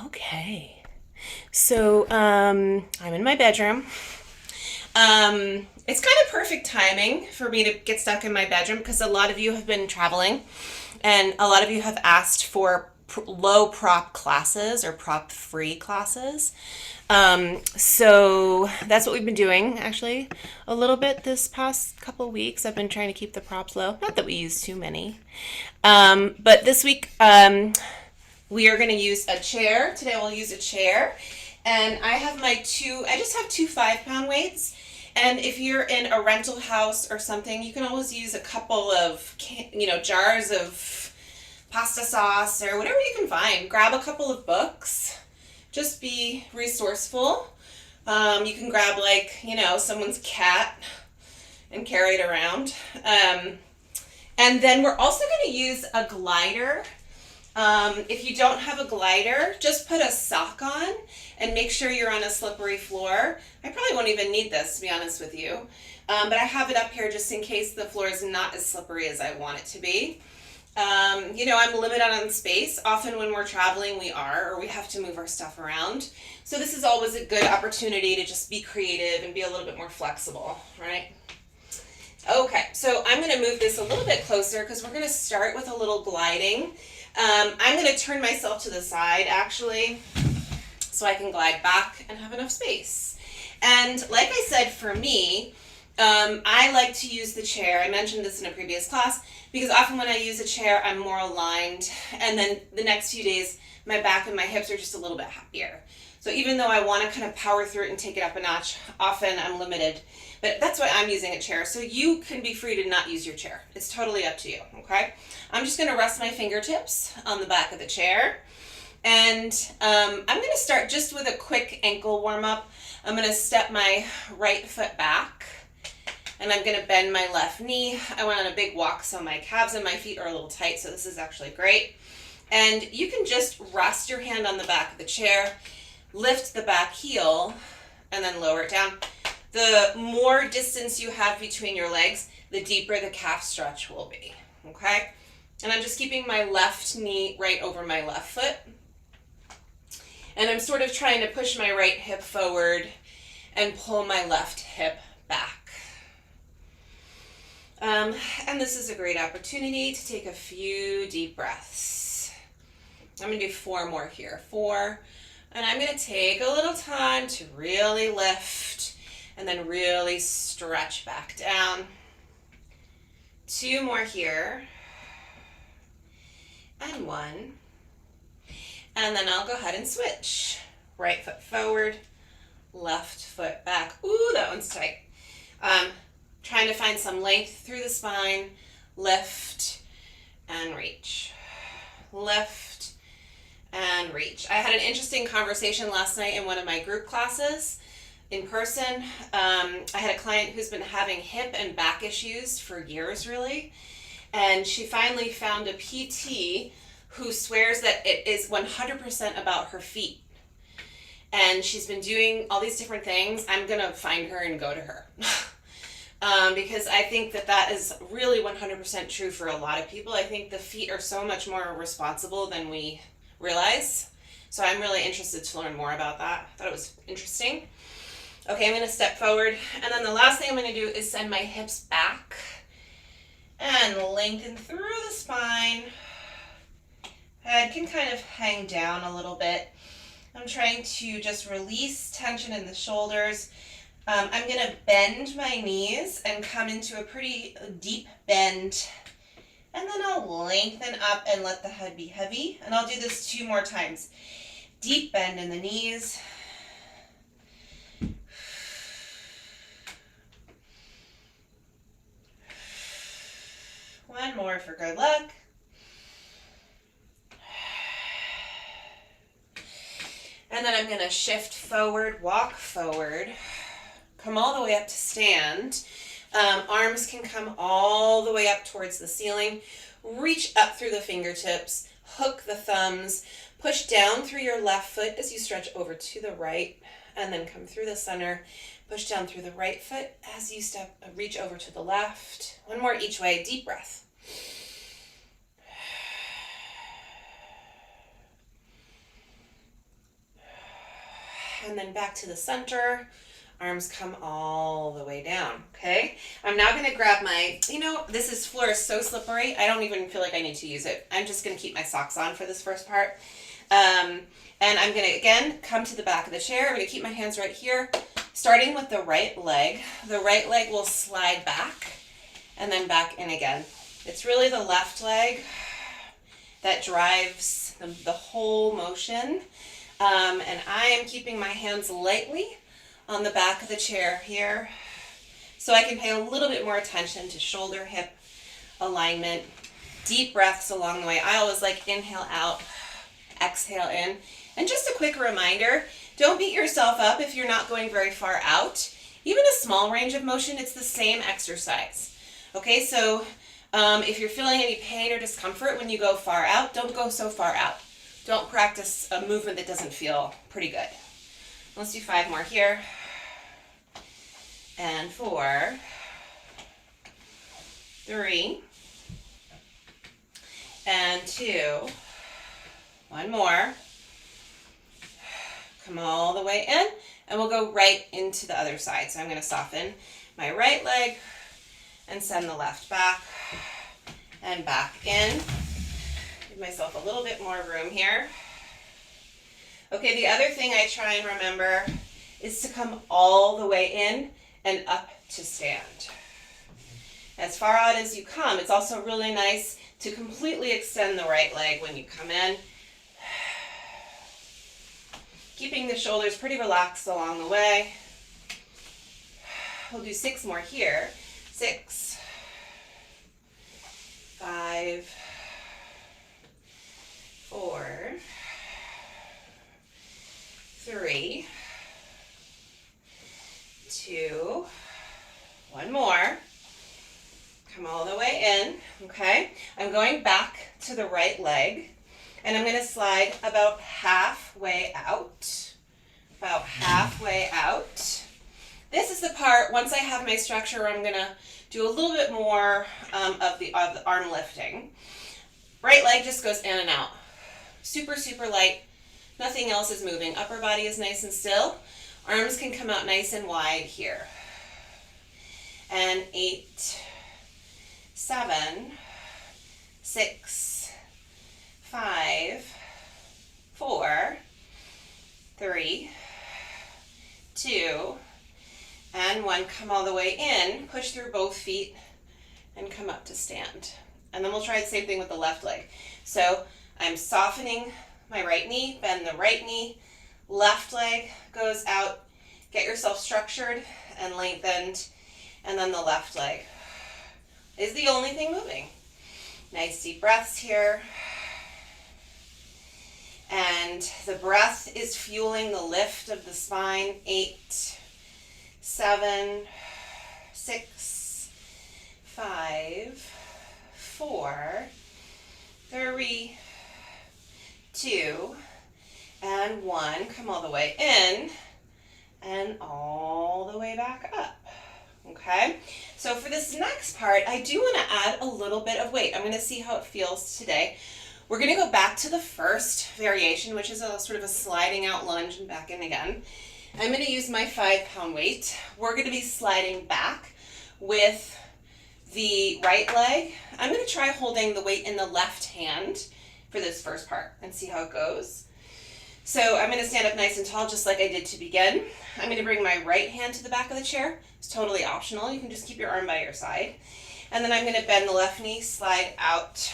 Okay. So, I'm in my bedroom. It's kind of perfect timing for me to get stuck in my bedroom because a lot of you have been traveling and a lot of you have asked for low prop classes or prop free classes. So that's what we've been doing actually a little bit this past couple weeks. I've been trying to keep the props low. Not that we use too many. But this week, we are going to use a chair. Today we'll use a chair. And I just have two 5 pound weights. And if you're in a rental house or something, you can always use a couple of, jars of pasta sauce or whatever you can find. Grab a couple of books. Just be resourceful. You can grab someone's cat and carry it around. And then we're also going to use a glider. If you don't have a glider, just put a sock on and make sure you're on a slippery floor. I probably won't even need this, to be honest with you. But I have it up here just in case the floor is not as slippery as I want it to be. I'm limited on space. Often when we're traveling, or we have to move our stuff around. So this is always a good opportunity to just be creative and be a little bit more flexible, right? Okay, so I'm going to move this a little bit closer because we're going to start with a little gliding. I'm going to turn myself to the side actually so I can glide back and have enough space. And like I said, for me, I like to use the chair. I mentioned this in a previous class because often when I use a chair, I'm more aligned. And then the next few days, my back and my hips are just a little bit happier. So even though I want to kind of power through it and take it up a notch, often I'm limited. But that's why I'm using a chair. So you can be free to not use your chair. It's totally up to you, okay? I'm just going to rest my fingertips on the back of the chair. And I'm going to start just with a quick ankle warm-up. I'm going to step my right foot back. And I'm going to bend my left knee. I went on a big walk, so my calves and my feet are a little tight, so this is actually great. And you can just rest your hand on the back of the chair, lift the back heel, and then lower it down. The more distance you have between your legs, the deeper the calf stretch will be, okay? And I'm just keeping my left knee right over my left foot. And I'm sort of trying to push my right hip forward and pull my left hip back. And this is a great opportunity to take a few deep breaths. I'm going to do 4 more here. 4. And I'm going to take a little time to really lift and then really stretch back down. 2 more here. And 1. And then I'll go ahead and switch. Right foot forward, left foot back. Ooh, that one's tight. Trying to find some length through the spine. Lift and reach. Lift and reach. I had an interesting conversation last night in one of my group classes in person. I had a client who's been having hip and back issues for years, really. And she finally found a PT who swears that it is 100% about her feet. And she's been doing all these different things. I'm going to find her and go to her. Because I think that is really 100% true for a lot of people. I think the feet are so much more responsible than we realize. So I'm really interested to learn more about that. I thought it was interesting. Okay, I'm going to step forward. And then the last thing I'm going to do is send my hips back and lengthen through the spine. Head can kind of hang down a little bit. I'm trying to just release tension in the shoulders. I'm going to bend my knees and come into a pretty deep bend. And then I'll lengthen up and let the head be heavy. And I'll do this 2 more times. Deep bend in the knees. One more for good luck. And then I'm going to shift forward, walk forward, come all the way up to stand. Arms can come all the way up towards the ceiling. Reach up through the fingertips, hook the thumbs, push down through your left foot as you stretch over to the right, and then come through the center. Push down through the right foot as you reach over to the left. 1 more each way, deep breath. and then back to the center. Arms come all the way down, okay? I'm now gonna grab my, this floor is so slippery, I don't even feel like I need to use it. I'm just gonna keep my socks on for this first part. And I'm gonna, again, come to the back of the chair. I'm gonna keep my hands right here, starting with the right leg. The right leg will slide back and then back in again. It's really the left leg that drives the whole motion. And I am keeping my hands lightly on the back of the chair here, so I can pay a little bit more attention to shoulder hip alignment. Deep breaths along the way. I always like inhale out, exhale in. And just a quick reminder, don't beat yourself up if you're not going very far out. Even a small range of motion, it's the same exercise. Okay, so if you're feeling any pain or discomfort when you go far out, don't go so far out. Don't practice a movement that doesn't feel pretty good. Let's do 5 more here. And 4, 3, and 2. One more. Come all the way in, and we'll go right into the other side. So I'm going to soften my right leg and send the left back and back in. Give myself a little bit more room here. Okay, the other thing I try and remember is to come all the way in and up to stand. As far out as you come, it's also really nice to completely extend the right leg when you come in. Keeping the shoulders pretty relaxed along the way. We'll do 6 more here. 6, 5, 4, 3, 2, one more. Come all the way in, okay? I'm going back to the right leg, and I'm going to slide about halfway out. About halfway out. This is the part, once I have my structure, where I'm going to do a little bit more of the arm lifting. Right leg just goes in and out. Super, super light. Nothing else is moving. Upper body is nice and still. Arms can come out nice and wide here. And 8, 7, 6, 5, 4, 3, 2, and 1. Come all the way in, push through both feet, and come up to stand. And then we'll try the same thing with the left leg. So I'm softening my right knee, bend the right knee, left leg goes out, get yourself structured and lengthened, and then the left leg is the only thing moving. Nice deep breaths here. And the breath is fueling the lift of the spine. 8, 7, 6, 5, 4, 3, 2, and 1. Come all the way in and all the way back up. Okay, so for this next part, I do want to add a little bit of weight. I'm going to see how it feels today. We're going to go back to the first variation, which is a sort of a sliding out lunge and back in again. I'm going to use my 5-pound weight. We're going to be sliding back with the right leg. I'm going to try holding the weight in the left hand for this first part and see how it goes. So I'm going to stand up nice and tall just like I did to begin. I'm going to bring my right hand to the back of the chair. It's totally optional. You can just keep your arm by your side. And then I'm going to bend the left knee, slide out,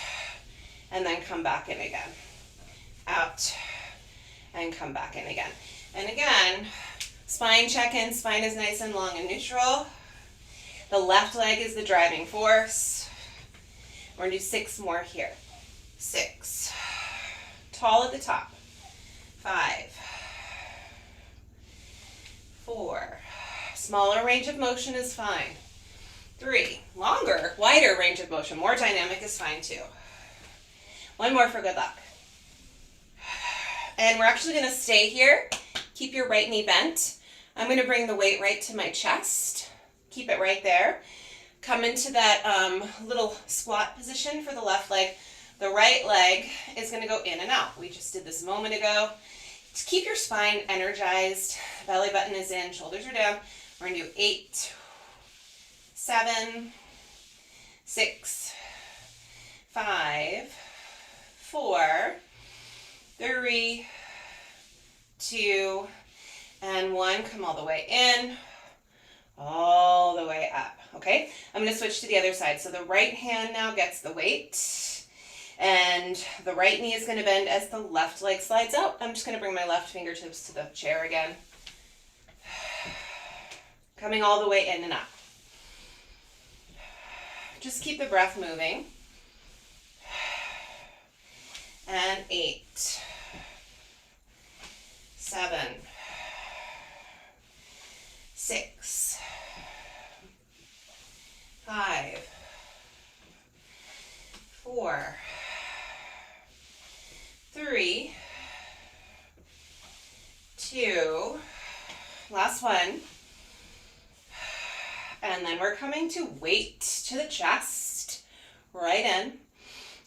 and then come back in again. Out, and come back in again. And again, spine check-in. Spine is nice and long and neutral. The left leg is the driving force. We're going to do 6 more here. 6. Tall at the top. 5. 4. Smaller range of motion is fine. 3. Longer, wider range of motion, more dynamic is fine too. 1 more for good luck. And we're actually going to stay here. Keep your right knee bent. I'm going to bring the weight right to my chest. Keep it right there. Come into that little squat position for the left leg. The right leg is going to go in and out. We just did this a moment ago. To keep your spine energized, belly button is in, shoulders are down. We're gonna do 8, 7, 6, 5, 4, 3, 2, and 1. Come all the way in, all the way up. Okay, I'm going to switch to the other side. So the right hand now gets the weight, and the right knee is going to bend as the left leg slides out. I'm just going to bring my left fingertips to the chair again. Coming all the way in and up. Just keep the breath moving. And 8, 7, 6, 5, 4, 3, 2, last one. And then we're coming to weight to the chest, right in.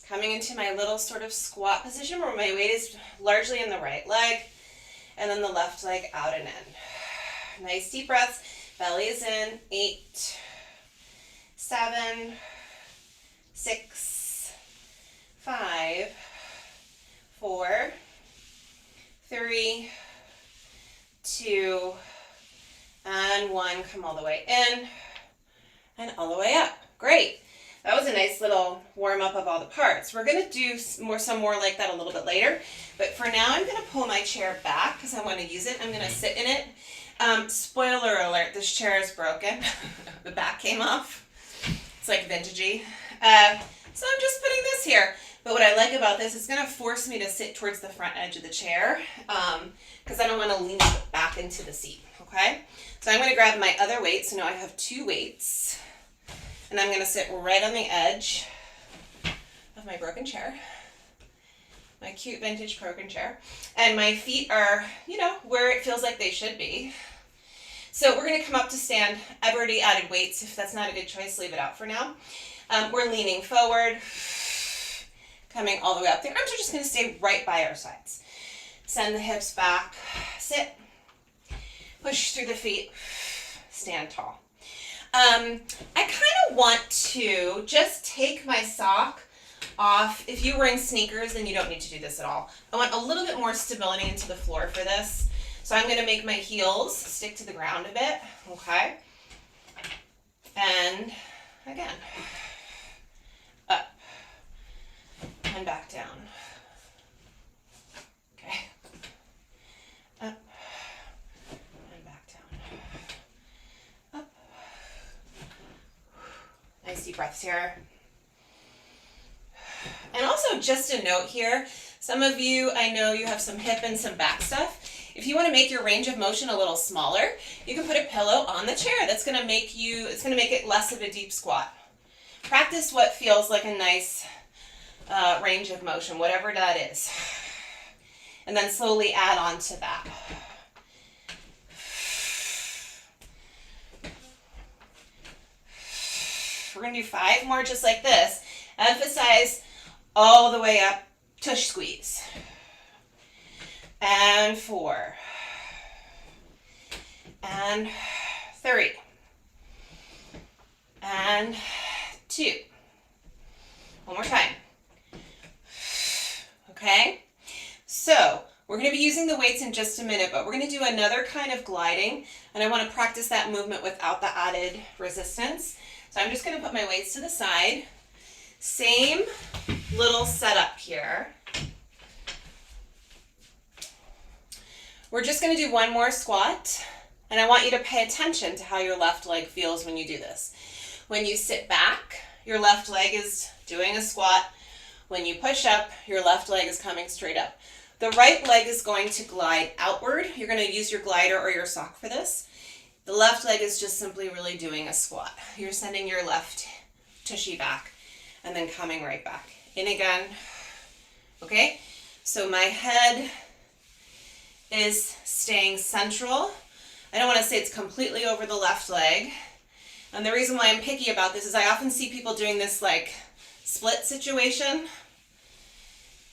Coming into my little sort of squat position where my weight is largely in the right leg, and then the left leg out and in. Nice deep breaths. Belly is in. 8, 7, 6, 5, 4, 3, 2, and 1. Come all the way in and all the way up. Great. That was a nice little warm up of all the parts. We're going to do some more like that a little bit later. But for now, I'm going to pull my chair back because I want to use it. I'm going to sit in it. Spoiler alert, this chair is broken. The back came off. It's like vintagey. So I'm just putting this here. But what I like about this is going to force me to sit towards the front edge of the chair because I don't want to lean back into the seat. Okay? So I'm going to grab my other weight. So now I have 2 weights. And I'm going to sit right on the edge of my broken chair, my cute vintage broken chair. And my feet are, where it feels like they should be. So we're going to come up to stand. I've already added weights. If that's not a good choice, leave it out for now. We're leaning forward, coming all the way up. The arms are just going to stay right by our sides. Send the hips back, sit, push through the feet, stand tall. I kind of want to just take my sock off. If you're wearing sneakers, then you don't need to do this at all. I want a little bit more stability into the floor for this. So I'm going to make my heels stick to the ground a bit. Okay. And again, up and back down. Okay. Up and back down. Up. Nice deep breaths here. And also just a note here, some of you, I know you have some hip and some back stuff. If you want to make your range of motion a little smaller, you can put a pillow on the chair. That's going to make it less of a deep squat. Practice what feels like a nice range of motion, whatever that is. And then slowly add on to that. We're going to do 5 more just like this. Emphasize all the way up, tush squeeze. And 4. And 3. And 2. One more time. Okay? So, we're going to be using the weights in just a minute, but we're going to do another kind of gliding, and I want to practice that movement without the added resistance. So I'm just going to put my weights to the side. Same little setup here. We're just going to do one more squat, and I want you to pay attention to how your left leg feels when you do this. When you sit back, your left leg is doing a squat. When you push up, your left leg is coming straight up. The right leg is going to glide outward. You're going to use your glider or your sock for this. The left leg is just simply really doing a squat. You're sending your left tushy back and then coming right back. In again. Okay? So my head is staying central. I don't want to say it's completely over the left leg. And the reason why I'm picky about this is I often see people doing this like split situation.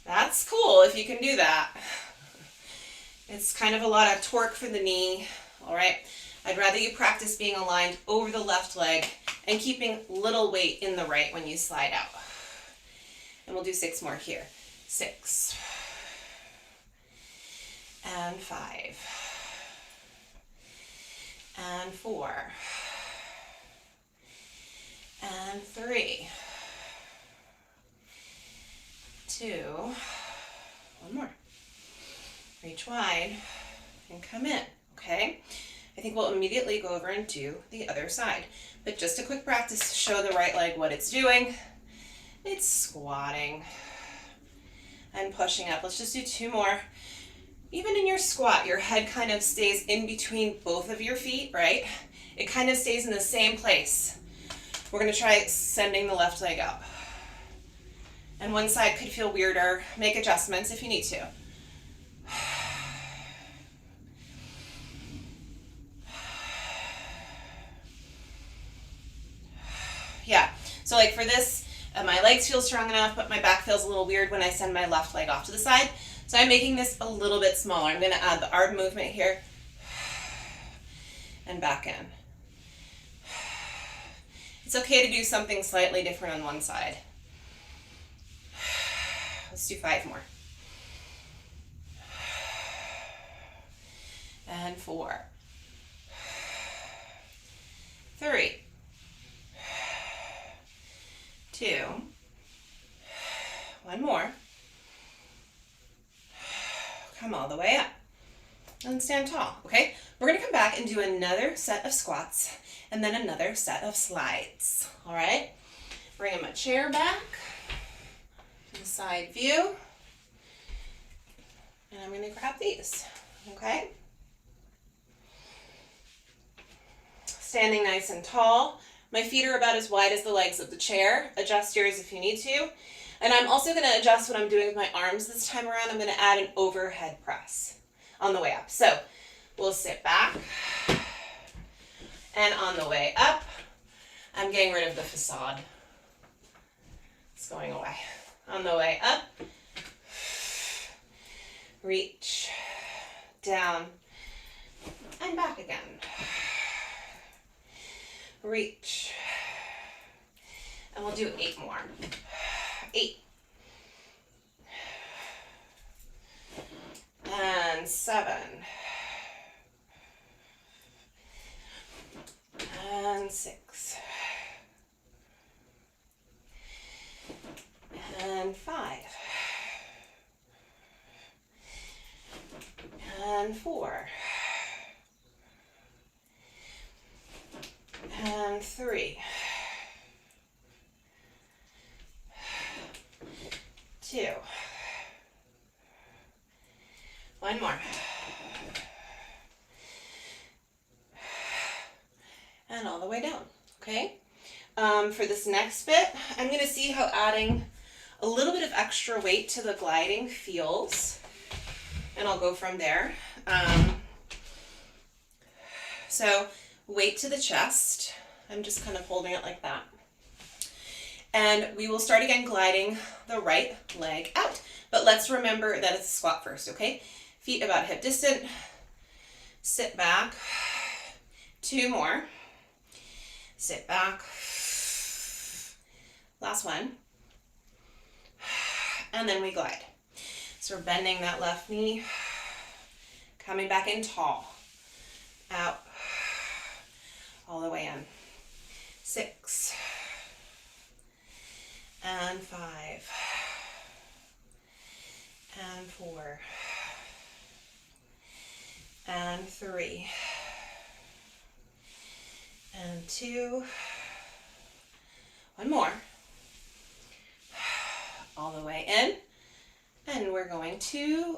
That's cool if you can do that. It's kind of a lot of torque for the knee, all right? I'd rather you practice being aligned over the left leg and keeping little weight in the right when you slide out. And we'll do 6 more here. 6. And 5. And 4. And 3. 2. One more. Reach wide and come in, okay? I think we'll immediately go over and do the other side. But just a quick practice to show the right leg what it's doing. It's squatting and pushing up. Let's just do 2 more. Even in your squat, your head kind of stays in between both of your feet, right? It kind of stays in the same place. We're gonna try sending the left leg up. And one side could feel weirder. Make adjustments if you need to. Yeah, so like for this, my legs feel strong enough, but my back feels a little weird when I send my left leg off to the side. So I'm making this a little bit smaller. I'm gonna add the arm movement here and back in. It's okay to do something slightly different on one side. Let's do 5 more. And 4. 3. 2. 1 more. Come all the way up. And stand tall, okay? We're gonna come back and do another set of squats and then another set of slides, all right? Bringing my chair back to the side view. And I'm gonna grab these, okay? Standing nice and tall. My feet are about as wide as the legs of the chair. Adjust yours if you need to. And I'm also gonna adjust what I'm doing with my arms this time around. I'm gonna add an overhead press on the way up. So we'll sit back. And on the way up, I'm getting rid of the facade. It's going away. On the way up, reach, down, and back again. Reach. And we'll do 8 more. 8. And 7. And 6. And 5. And 4. And 3. 2. 1 more. And all the way down, okay? For this next bit, I'm gonna see how adding a little bit of extra weight to the gliding feels, and I'll go from there. So weight to the chest. I'm just kind of holding it like that. And we will start again gliding the right leg out. But let's remember that it's a squat first, okay? Feet about hip distant. Sit back. 2 more. Sit back. Last one. And then we glide. So we're bending that left knee. Coming back in tall. Out. All the way in. 6. And 5. And 4. And 3. And 2. 1 more. All the way in. And we're going to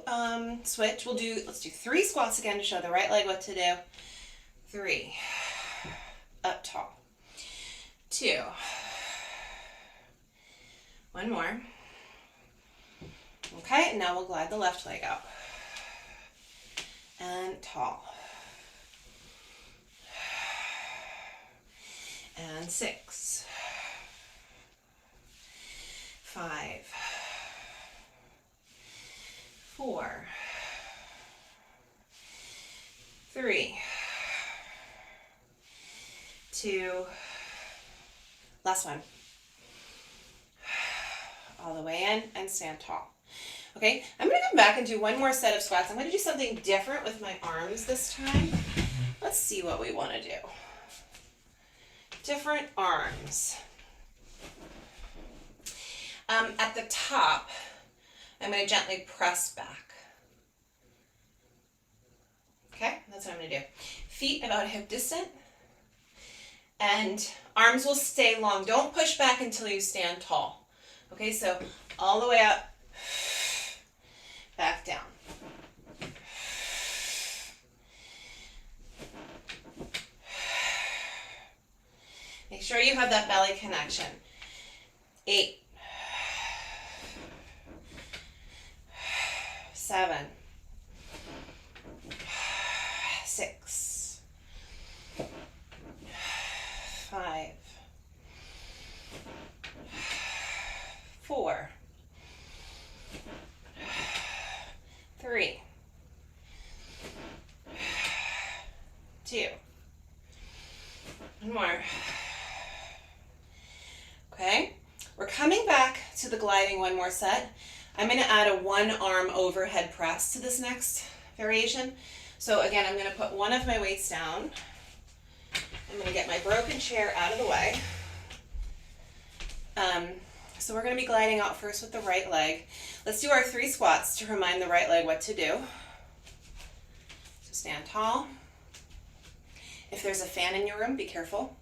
switch. Let's do 3 squats again to show the right leg what to do. 3. Up tall. 2. 1 more. Okay, now we'll glide the left leg out. And tall. And 6. 5. 4. 3, 2, last one. All the way in and stand tall. Okay, I'm going to come back and do one more set of squats. I'm going to do something different with my arms this time. Let's see what we want to do. Different arms. At the top, I'm going to gently press back. Okay, that's what I'm going to do. Feet about hip distant. And arms will stay long. Don't push back until you stand tall. Okay, so all the way up, back down. Make sure you have that belly connection. 8, 7, 6, 5, 4, 3, 2, one more. Okay, we're coming back to the gliding one more set. I'm going to add a one arm overhead press to this next variation. So again, I'm going to put one of my weights down. I'm going to get my broken chair out of the way. So we're going to be gliding out first with the right leg. Let's do our 3 squats to remind the right leg what to do. So stand tall. If there's a fan in your room, be careful,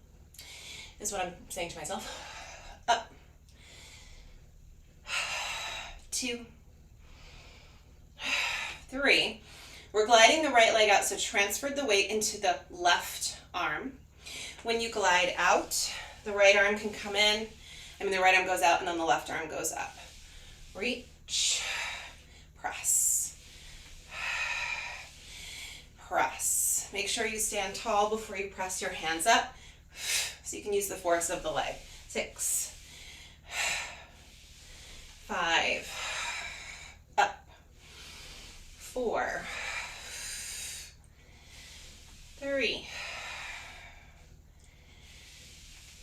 is what I'm saying to myself. Up. 2, 3. We're gliding the right leg out, so transfer the weight into the left arm. When you glide out, the right arm can come in. The right arm goes out and then the left arm goes up. Reach, press, press. Make sure you stand tall before you press your hands up so you can use the force of the leg. 6, 5, up, 4, 3,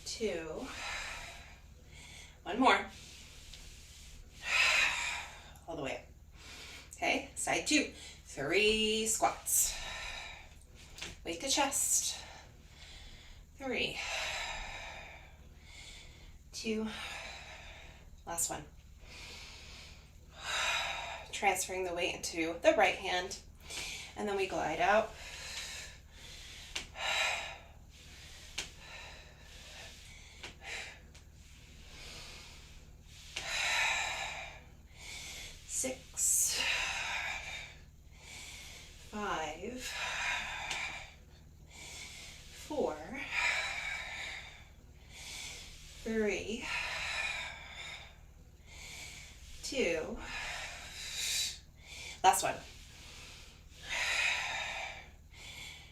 2, one more, all the way up. Okay, side 2, 3 squats, weight to chest, 3, 2, last one. Transferring the weight into the right hand, and then we glide out. Six, 5, 4, 3, 2, last one.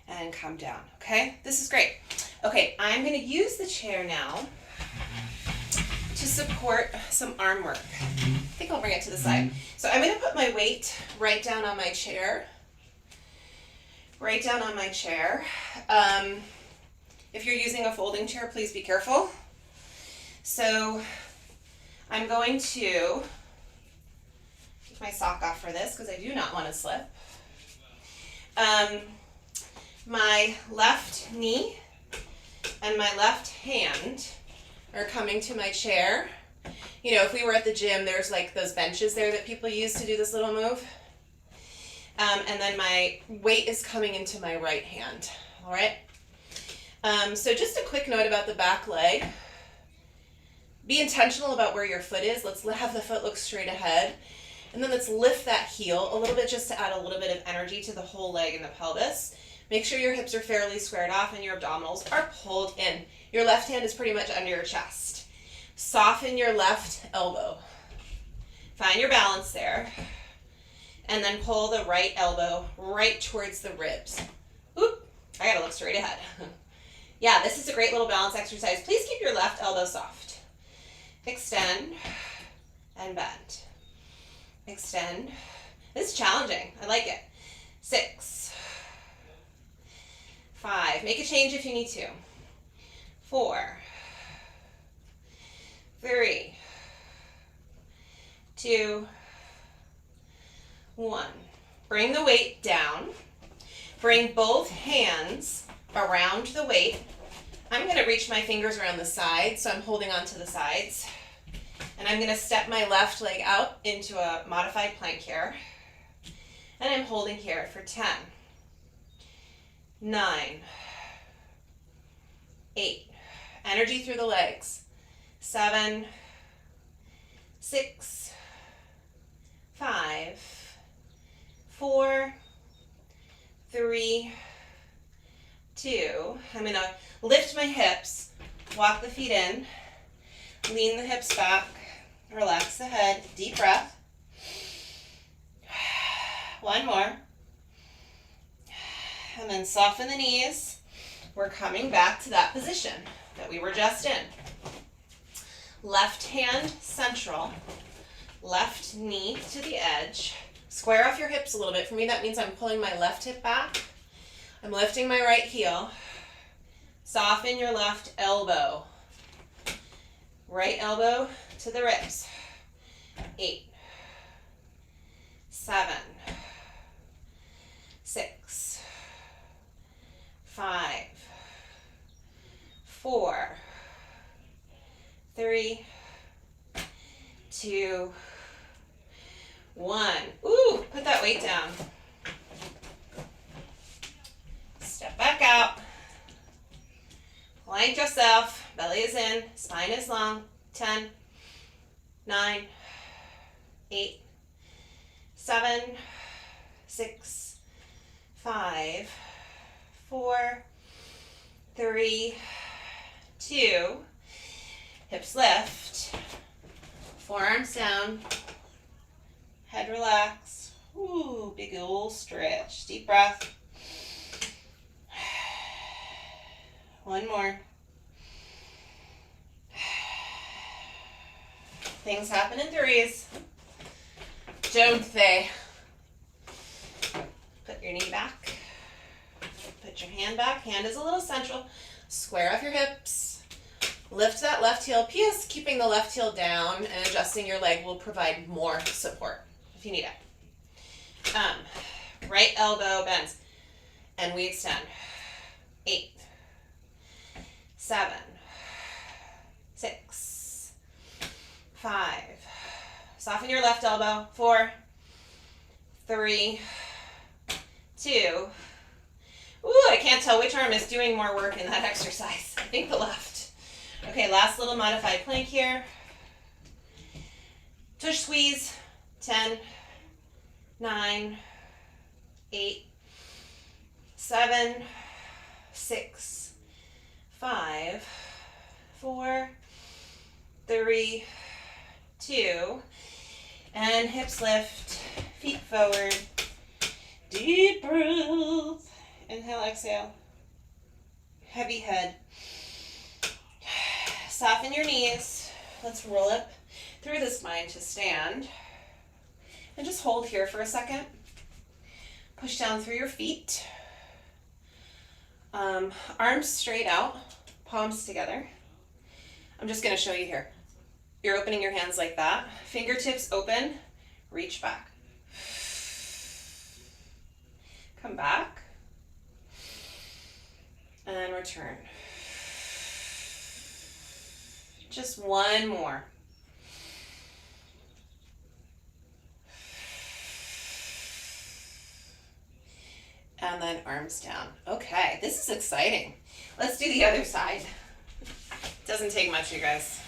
And come down, okay? This is great. Okay, I'm gonna use the chair now to support some arm work. I think I'll bring it to the side. So I'm gonna put my weight right down on my chair. Right down on my chair. If you're using a folding chair, please be careful. So I'm going to take my sock off for this because I do not want to slip. My left knee and my left hand are coming to my chair. You know, if we were at the gym, there's like those benches there that people use to do this little move. And then my weight is coming into my right hand, all right? So just a quick note about the back leg. Be intentional about where your foot is. Let's have the foot look straight ahead. And then let's lift that heel a little bit just to add a little bit of energy to the whole leg and the pelvis. Make sure your hips are fairly squared off and your abdominals are pulled in. Your left hand is pretty much under your chest. Soften your left elbow. Find your balance there. And then pull the right elbow right towards the ribs. Oop, I gotta look straight ahead. Yeah, this is a great little balance exercise. Please keep your left elbow soft. Extend and bend. Extend. This is challenging. I like it. 6, 5. Make a change if you need to. 4, 3, 2, 1. Bring the weight down. Bring both hands around the weight. I'm going to reach my fingers around the sides, so I'm holding on to the sides. And I'm going to step my left leg out into a modified plank here. And I'm holding here for 10, 9, 8. Energy through the legs. 7, 6, 5, 4, 3, 2. I'm going to lift my hips, walk the feet in, lean the hips back, relax the head, deep breath. One more. And then soften the knees. We're coming back to that position that we were just in. Left hand central, left knee to the edge. Square off your hips a little bit. For me, that means I'm pulling my left hip back. I'm lifting my right heel. Soften your left elbow. Right elbow to the ribs. 8, 7, 6, 5, 4, 3, 2, 1. Ooh, put that weight down. Step back out. Plank yourself. Belly is in. Spine is long. 10, 9, 8, 7, 6, 5, 4, 3, 2. Hips lift. Forearms down. Head relax. Ooh, big old stretch. Deep breath. One more. Things happen in threes, don't they? Put your knee back. Put your hand back. Hand is a little central. Square off your hips. Lift that left heel. P.S. Keeping the left heel down and adjusting your leg will provide more support if you need it. Right elbow bends. And we extend. 8, 7, 6, 5. Soften your left elbow. 4, 3, 2. Ooh, I can't tell which arm is doing more work in that exercise. I think the left. Okay, last little modified plank here. Tush squeeze. 10, 9, 8, 7, 6, 5, 4, 3, 2, and hips lift, feet forward, deep breath, inhale, exhale, heavy head, soften your knees, let's roll up through the spine to stand, and just hold here for a second, push down through your feet, arms straight out, palms together. I'm just going to show you here. You're opening your hands like that. Fingertips open. Reach back. Come back. And return. Just one more. And then arms down. Okay, this is exciting. Let's do the other side. Doesn't take much, you guys.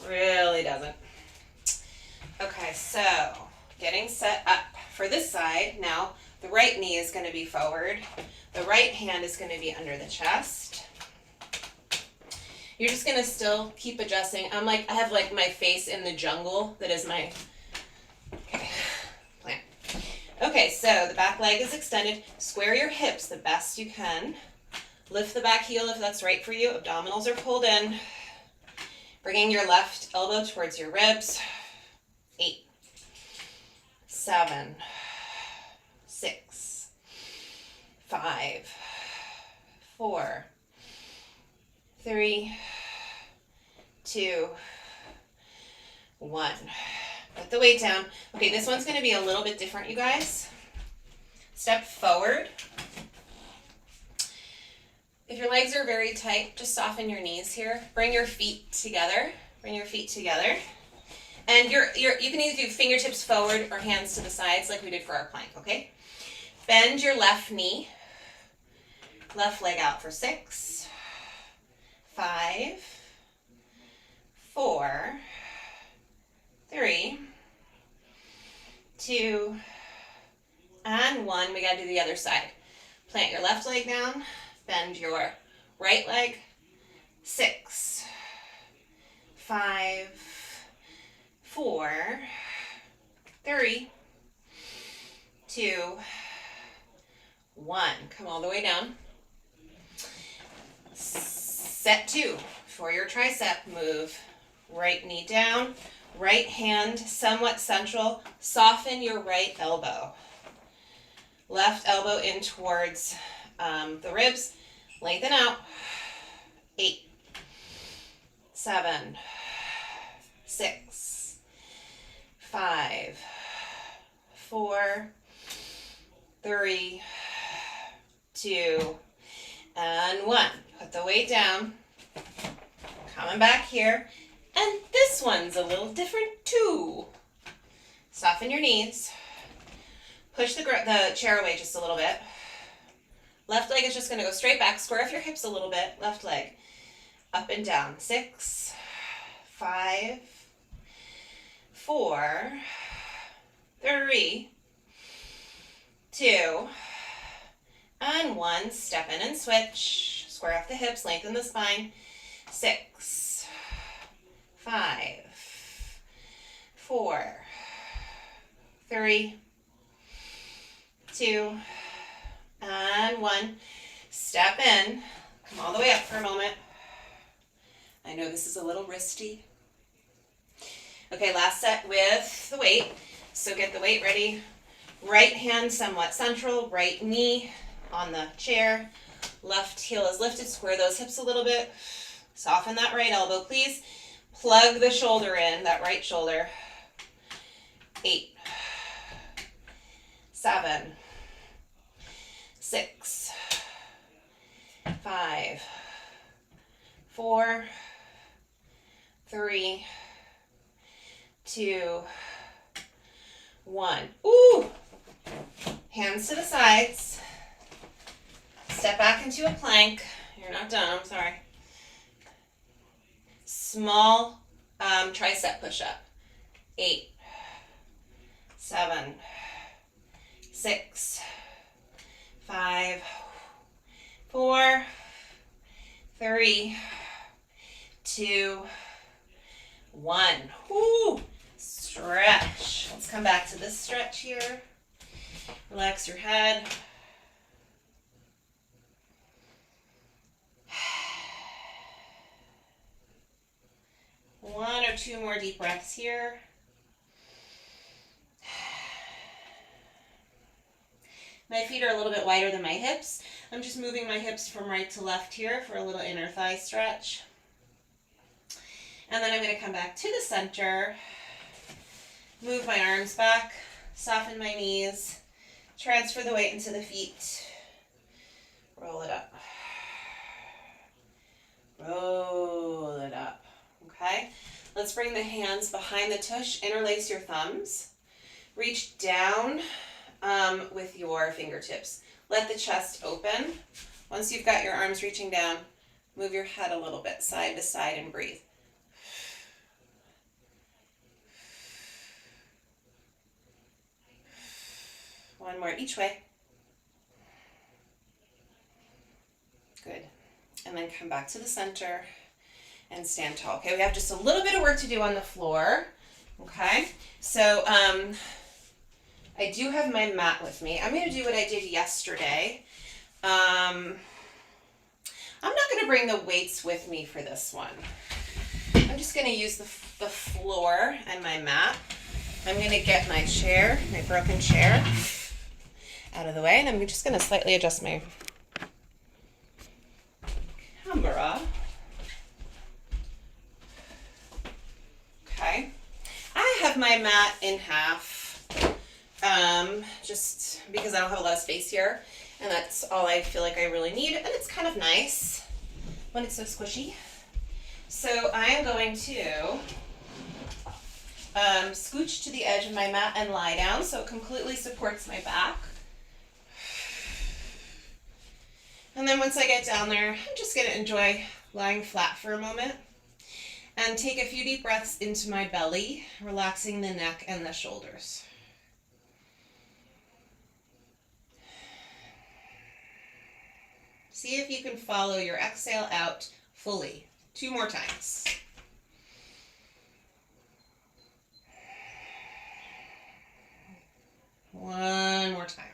Really doesn't. Okay, so getting set up for this side. Now, the right knee is going to be forward. The right hand is going to be under the chest. You're just going to still keep adjusting. I have like my face in the jungle. That is my plan. Okay, so the back leg is extended. Square your hips the best you can. Lift the back heel if that's right for you. Abdominals are pulled in. Bringing your left elbow towards your ribs. 8, 7, 6, 5, 4, 3, 2, 1. Put the weight down. Okay, this one's going to be a little bit different, you guys. Step forward. If your legs are very tight, just soften your knees here. Bring your feet together. Bring your feet together. And you can either do fingertips forward or hands to the sides like we did for our plank, okay? Bend your left knee. Left leg out for 6, 5, 4, 3, 2, and 1. We got to do the other side. Plant your left leg down. Bend your right leg. 6, 5, 4, 3, 2, 1. Come all the way down. Set 2. For your tricep, move right knee down, right hand somewhat central. Soften your right elbow. Left elbow in towards the ribs. Lengthen out. 8, 7, 6, 5, 4, 3, 2, and 1. Put the weight down. Coming back here. And this one's a little different too. Soften your knees. Push the chair away just a little bit. Left leg is just going to go straight back. Square off your hips a little bit. Left leg. Up and down. 6, 5, 4, 3, 2, and 1. Step in and switch. Square off the hips. Lengthen the spine. 6, 5, 4, 3, 2, and 1. Step in. Come all the way up for a moment. I know this is a little wristy. Okay, last set with the weight. So get the weight ready. Right hand somewhat central. Right knee on the chair. Left heel is lifted. Square those hips a little bit. Soften that right elbow, please. Plug the shoulder in, that right shoulder. 8, 7, 6, 5, 4, 3, 2, 1. Ooh! Hands to the sides. Step back into a plank. You're not done, I'm sorry. Small tricep push-up. 8, 7, 6, 5, 4, 3, 2, 1. Woo! Stretch. Let's come back to this stretch here. Relax your head. One or two more deep breaths here. My feet are a little bit wider than my hips. I'm just moving my hips from right to left here for a little inner thigh stretch. And then I'm going to come back to the center, move my arms back, soften my knees, transfer the weight into the feet, roll it up, roll it up. Okay, let's bring the hands behind the tush, interlace your thumbs, reach down with your fingertips. Let the chest open. Once you've got your arms reaching down, move your head a little bit side to side and breathe. One more each way. Good. And then come back to the center and stand tall. Okay, we have just a little bit of work to do on the floor. Okay, so I do have my mat with me. I'm going to do what I did yesterday. I'm not going to bring the weights with me for this one. I'm just going to use the floor and my mat. I'm going to get my chair, my broken chair, out of the way, and I'm just going to slightly adjust my have my mat in half, just because I don't have a lot of space here, and that's all I feel like I really need, and it's kind of nice when it's so squishy. So I am going to scooch to the edge of my mat and lie down so it completely supports my back. And then once I get down there, I'm just going to enjoy lying flat for a moment and take a few deep breaths into my belly, relaxing the neck and the shoulders. See if you can follow your exhale out fully. 2 more times. One more time.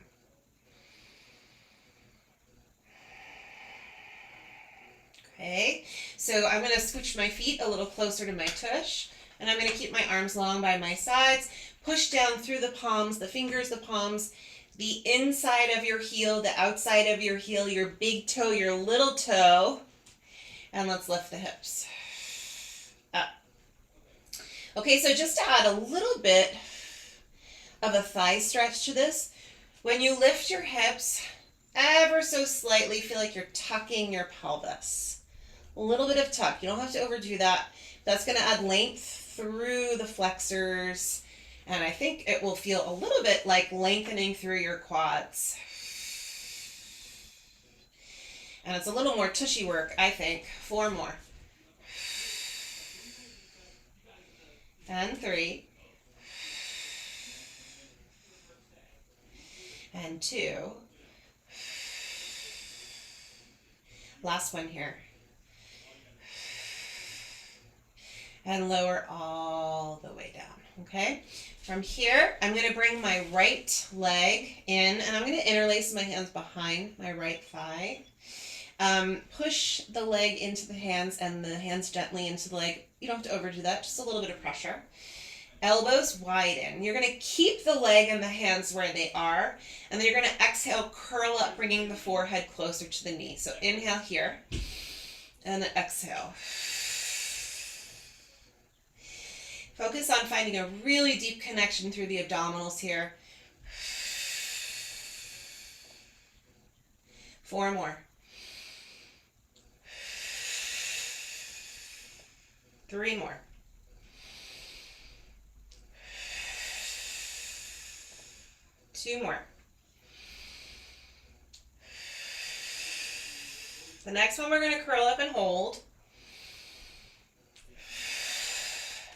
Okay, so I'm going to scooch my feet a little closer to my tush, and I'm going to keep my arms long by my sides. Push down through the palms, the fingers, the palms, the inside of your heel, the outside of your heel, your big toe, your little toe, and let's lift the hips up. Okay, so just to add a little bit of a thigh stretch to this, when you lift your hips ever so slightly, feel like you're tucking your pelvis. A little bit of tuck. You don't have to overdo that. That's going to add length through the flexors, and I think it will feel a little bit like lengthening through your quads. And it's a little more tushy work, I think. 4 more. And 3. And 2. Last one here. And lower all the way down, okay? From here, I'm going to bring my right leg in, and I'm going to interlace my hands behind my right thigh. Push the leg into the hands and the hands gently into the leg. You don't have to overdo that, just a little bit of pressure. Elbows widen. You're going to keep the leg and the hands where they are, and then you're going to exhale, curl up, bringing the forehead closer to the knee. So inhale here, and then exhale. Focus on finding a really deep connection through the abdominals here. 4 more. 3 more. 2 more. The next one we're going to curl up and hold.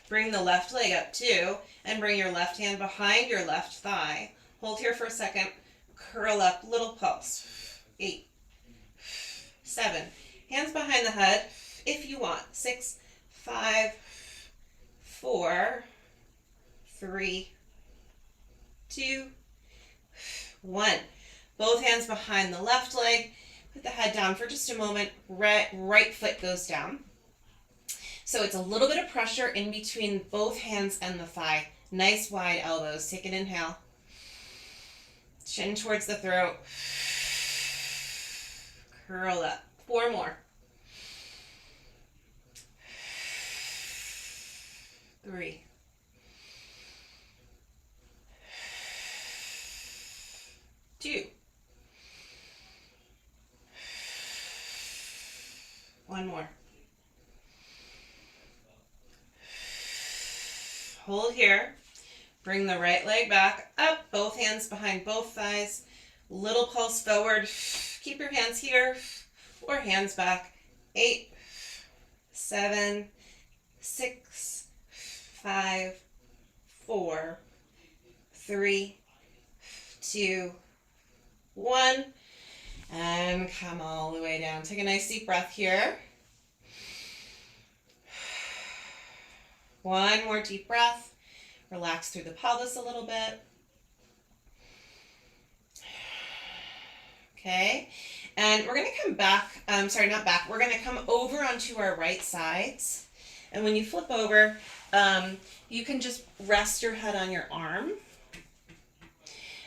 Bring the left leg up too, and bring your left hand behind your left thigh. Hold here for a second. Curl up, little pulse. 8, 7. Hands behind the head if you want. 6, 5, 4, 3, 2, 1. Both hands behind the left leg. Put the head down for just a moment. Right foot goes down. So it's a little bit of pressure in between both hands and the thigh. Nice wide elbows. Take an inhale. Chin towards the throat. Curl up. 4 more. 3. 2. 1 more. Hold here. Bring the right leg back up, both hands behind both thighs. Little pulse forward. Keep your hands here or hands back. 8, 7, 6, 5, 4, 3, 2, 1. And come all the way down. Take a nice deep breath here. 1 more deep breath. Relax through the pelvis a little bit. Okay, and we're going to come back, we're going to come over onto our right sides. And when you flip over, you can just rest your head on your arm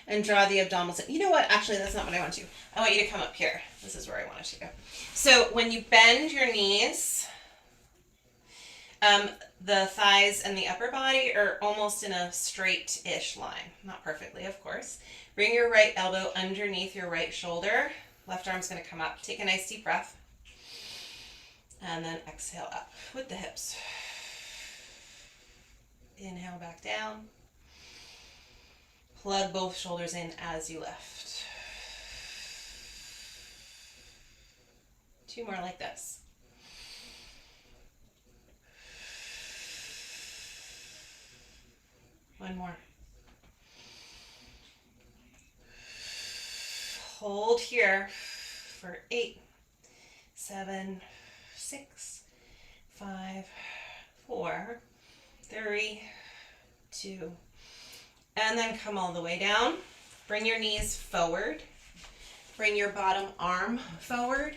and draw the abdominals in. You know what? Actually, that's not what I want to do. I want you to come up here. This is where I want it to go. So when you bend your knees, The thighs and the upper body are almost in a straight-ish line. Not perfectly, of course. Bring your right elbow underneath your right shoulder. Left arm's going to come up. Take a nice deep breath. And then exhale up with the hips. Inhale back down. Plug both shoulders in as you lift. 2 more like this. One more. Hold here for 8, 7, 6, 5, 4, 3, 2, and then come all the way down. Bring your knees forward. Bring your bottom arm forward.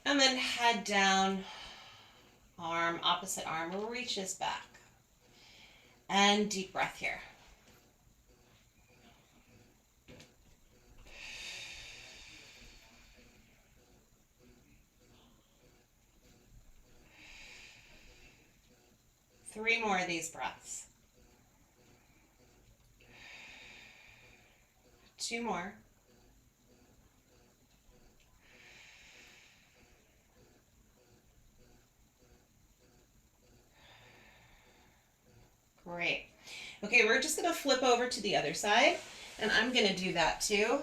And then head down, arm, opposite arm reaches back. And deep breath here. Three more of these breaths. 2 more. Great. Okay, we're just going to flip over to the other side, and I'm going to do that too,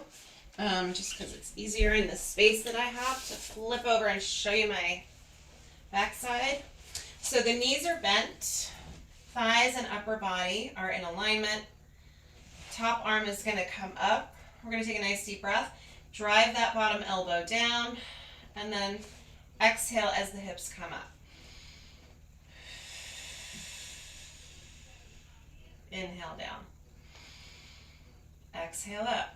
just because it's easier in the space that I have to flip over and show you my backside. So the knees are bent, thighs and upper body are in alignment. Top arm is going to come up. We're going to take a nice deep breath. Drive that bottom elbow down, and then exhale as the hips come up. Inhale down. Exhale up.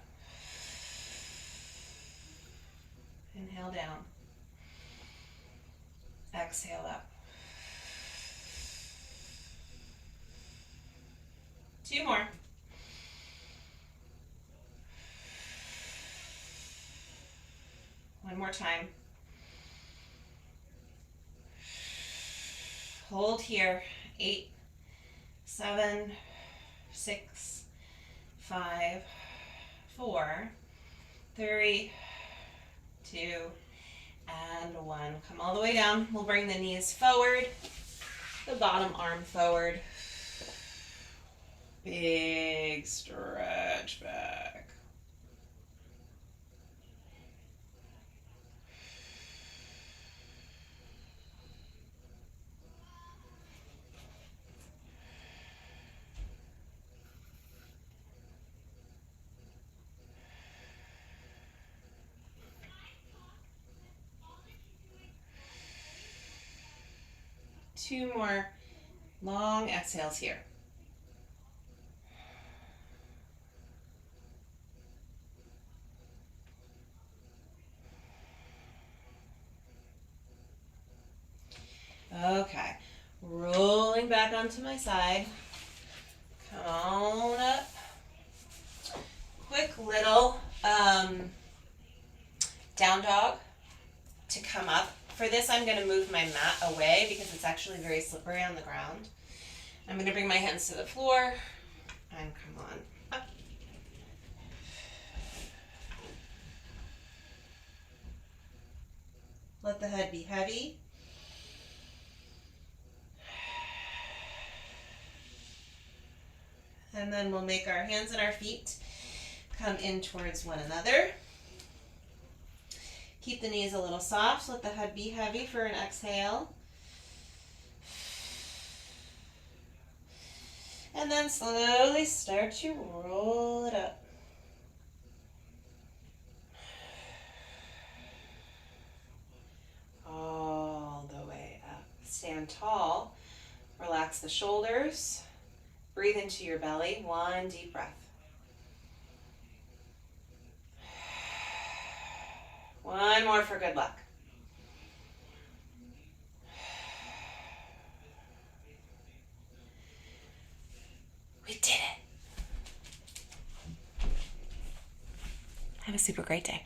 Inhale down. Exhale up. 2 more. One more time. Hold here. 8, 7, 6, 5, 4, 3, 2, and 1. Come all the way down. We'll bring the knees forward, the bottom arm forward. Big stretch back. Two more long exhales here. Okay, rolling back onto my side. Come on up. Quick little down dog to come up. For this, I'm going to move my mat away because it's actually very slippery on the ground. I'm going to bring my hands to the floor and come on up. Let the head be heavy. And then we'll make our hands and our feet come in towards one another. Keep the knees a little soft. Let the head be heavy for an exhale. And then slowly start to roll it up. All the way up. Stand tall. Relax the shoulders. Breathe into your belly. One deep breath. One more for good luck. We did it. Have a super great day.